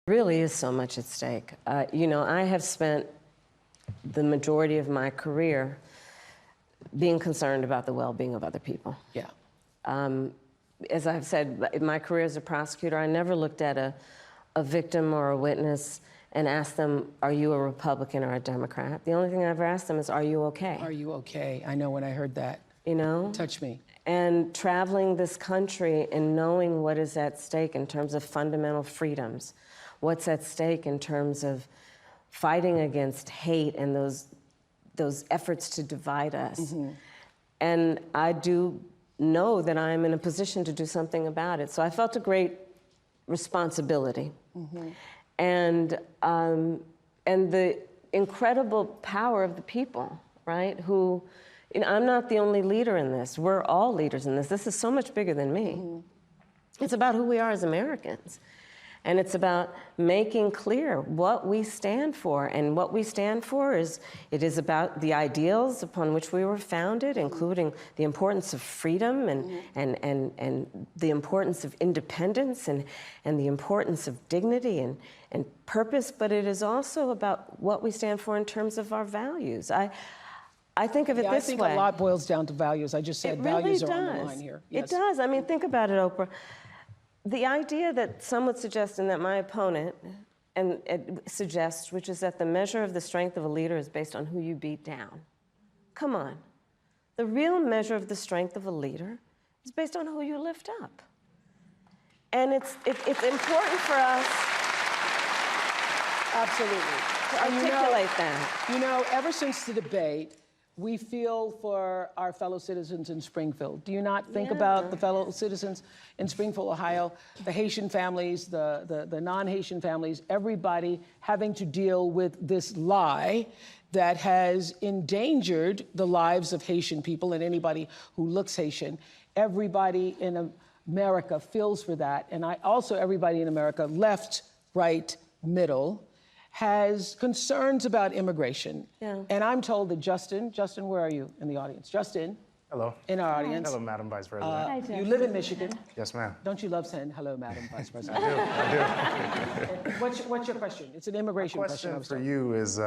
Really is so much at stake. You know, I have spent the majority of my career being concerned about the well-being of other people. Yeah. As I've said, in my career as a prosecutor, I never looked at a victim or a witness and asked them, are you a Republican or a Democrat? The only thing I ever asked them is, are you okay? Are you okay? I know when I heard that. You know? Touch me. And traveling this country and knowing what is at stake in terms of fundamental freedoms, what's at stake in terms of fighting against hate and those efforts to divide us. Mm-hmm. And I do know that I'm in a position to do something about it. So I felt a great responsibility. Mm-hmm. And the incredible power of the people, right? Who, you know, I'm not the only leader in this. We're all leaders in this. This is so much bigger than me. Mm-hmm. It's about who we are as Americans. And it's about making clear what we stand for. And what we stand for is, it is about the ideals upon which we were founded, including the importance of freedom and the importance of independence and the importance of dignity and purpose. But it is also about what we stand for in terms of our values. I think of it this way. I think a lot boils down to values. I just said values are on the line here. Yes. It does. I mean, think about it, Oprah. The idea that some would suggest, and that my opponent suggests, which is that the measure of the strength of a leader is based on who you beat down. Come on. The real measure of the strength of a leader is based on who you lift up. And it's important for us absolutely to articulate that. You know, ever since the debate, we feel for our fellow citizens in Springfield. Do you not think about the fellow citizens in Springfield, Ohio, the Haitian families, the non-Haitian families, everybody having to deal with this lie that has endangered the lives of Haitian people and anybody who looks Haitian? Everybody in America feels for that. And everybody in America, left, right, middle, has concerns about immigration. Yeah. And I'm told that Justin, where are you in the audience? Justin. Hello. In our audience. Hello, Madam Vice President. You live in Michigan. Yes, ma'am. Don't you love saying hello, Madam Vice President? I do. What's your question? It's an immigration question. My question for you is,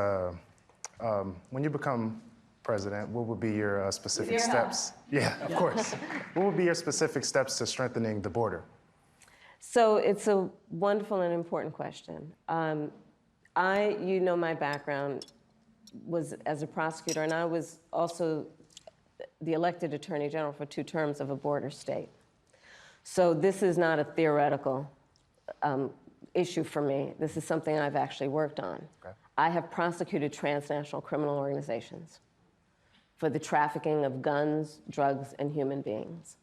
when you become president, what would be your specific steps? Yeah, of course. What would be your specific steps to strengthening the border? So it's a wonderful and important question. You know, my background was as a prosecutor, and I was also the elected attorney general for 2 terms of a border state. So this is not a theoretical issue for me. This is something I've actually worked on. Okay. I have prosecuted transnational criminal organizations for the trafficking of guns, drugs, and human beings.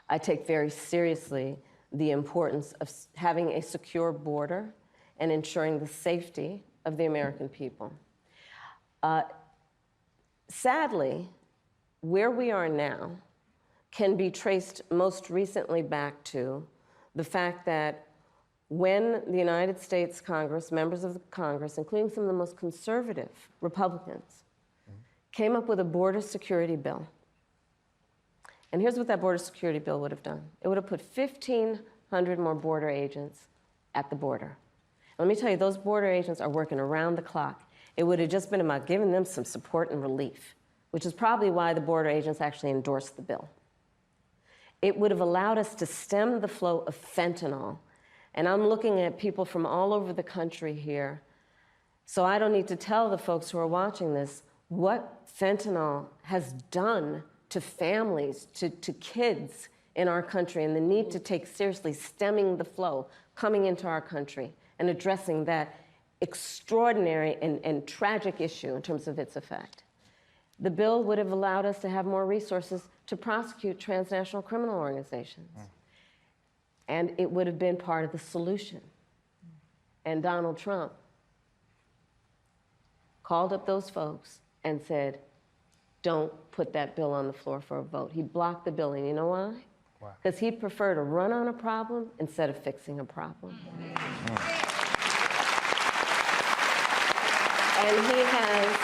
I take very seriously the importance of having a secure border and ensuring the safety of the American people. Sadly, where we are now can be traced most recently back to the fact that when the United States Congress, members of the Congress, including some of the most conservative Republicans, came up with a border security bill. And here's what that border security bill would have done. It would have put 1,500 more border agents at the border. Let me tell you, those border agents are working around the clock. It would have just been about giving them some support and relief, which is probably why the border agents actually endorsed the bill. It would have allowed us to stem the flow of fentanyl. And I'm looking at people from all over the country here, so I don't need to tell the folks who are watching this what fentanyl has done to families, to kids in our country, and the need to take seriously stemming the flow coming into our country and addressing that extraordinary and tragic issue in terms of its effect. The bill would have allowed us to have more resources to prosecute transnational criminal organizations. And it would have been part of the solution. And Donald Trump called up those folks and said, don't put that bill on the floor for a vote. He blocked the bill, and you know why? Why? Because he preferred to run on a problem instead of fixing a problem. And he has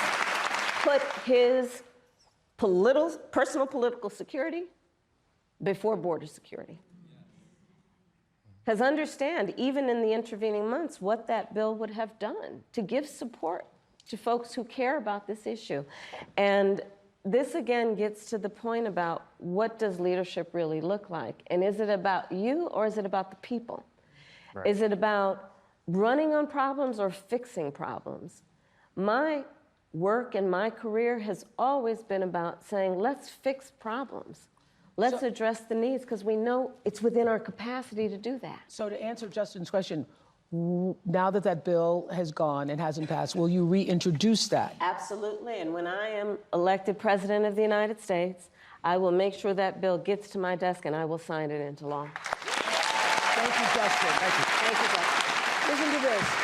put his personal political security before border security. Because understand, even in the intervening months, what that bill would have done to give support to folks who care about this issue. And this again gets to the point about what does leadership really look like? And is it about you or is it about the people? Right. Is it about running on problems or fixing problems? My work and my career has always been about saying, let's fix problems. Let's address the needs, because we know it's within our capacity to do that. So to answer Justin's question, now that that bill has gone and hasn't passed, will you reintroduce that? Absolutely, and when I am elected President of the United States, I will make sure that bill gets to my desk and I will sign it into law. Thank you, Justin. Thank you, Justin. Listen to this.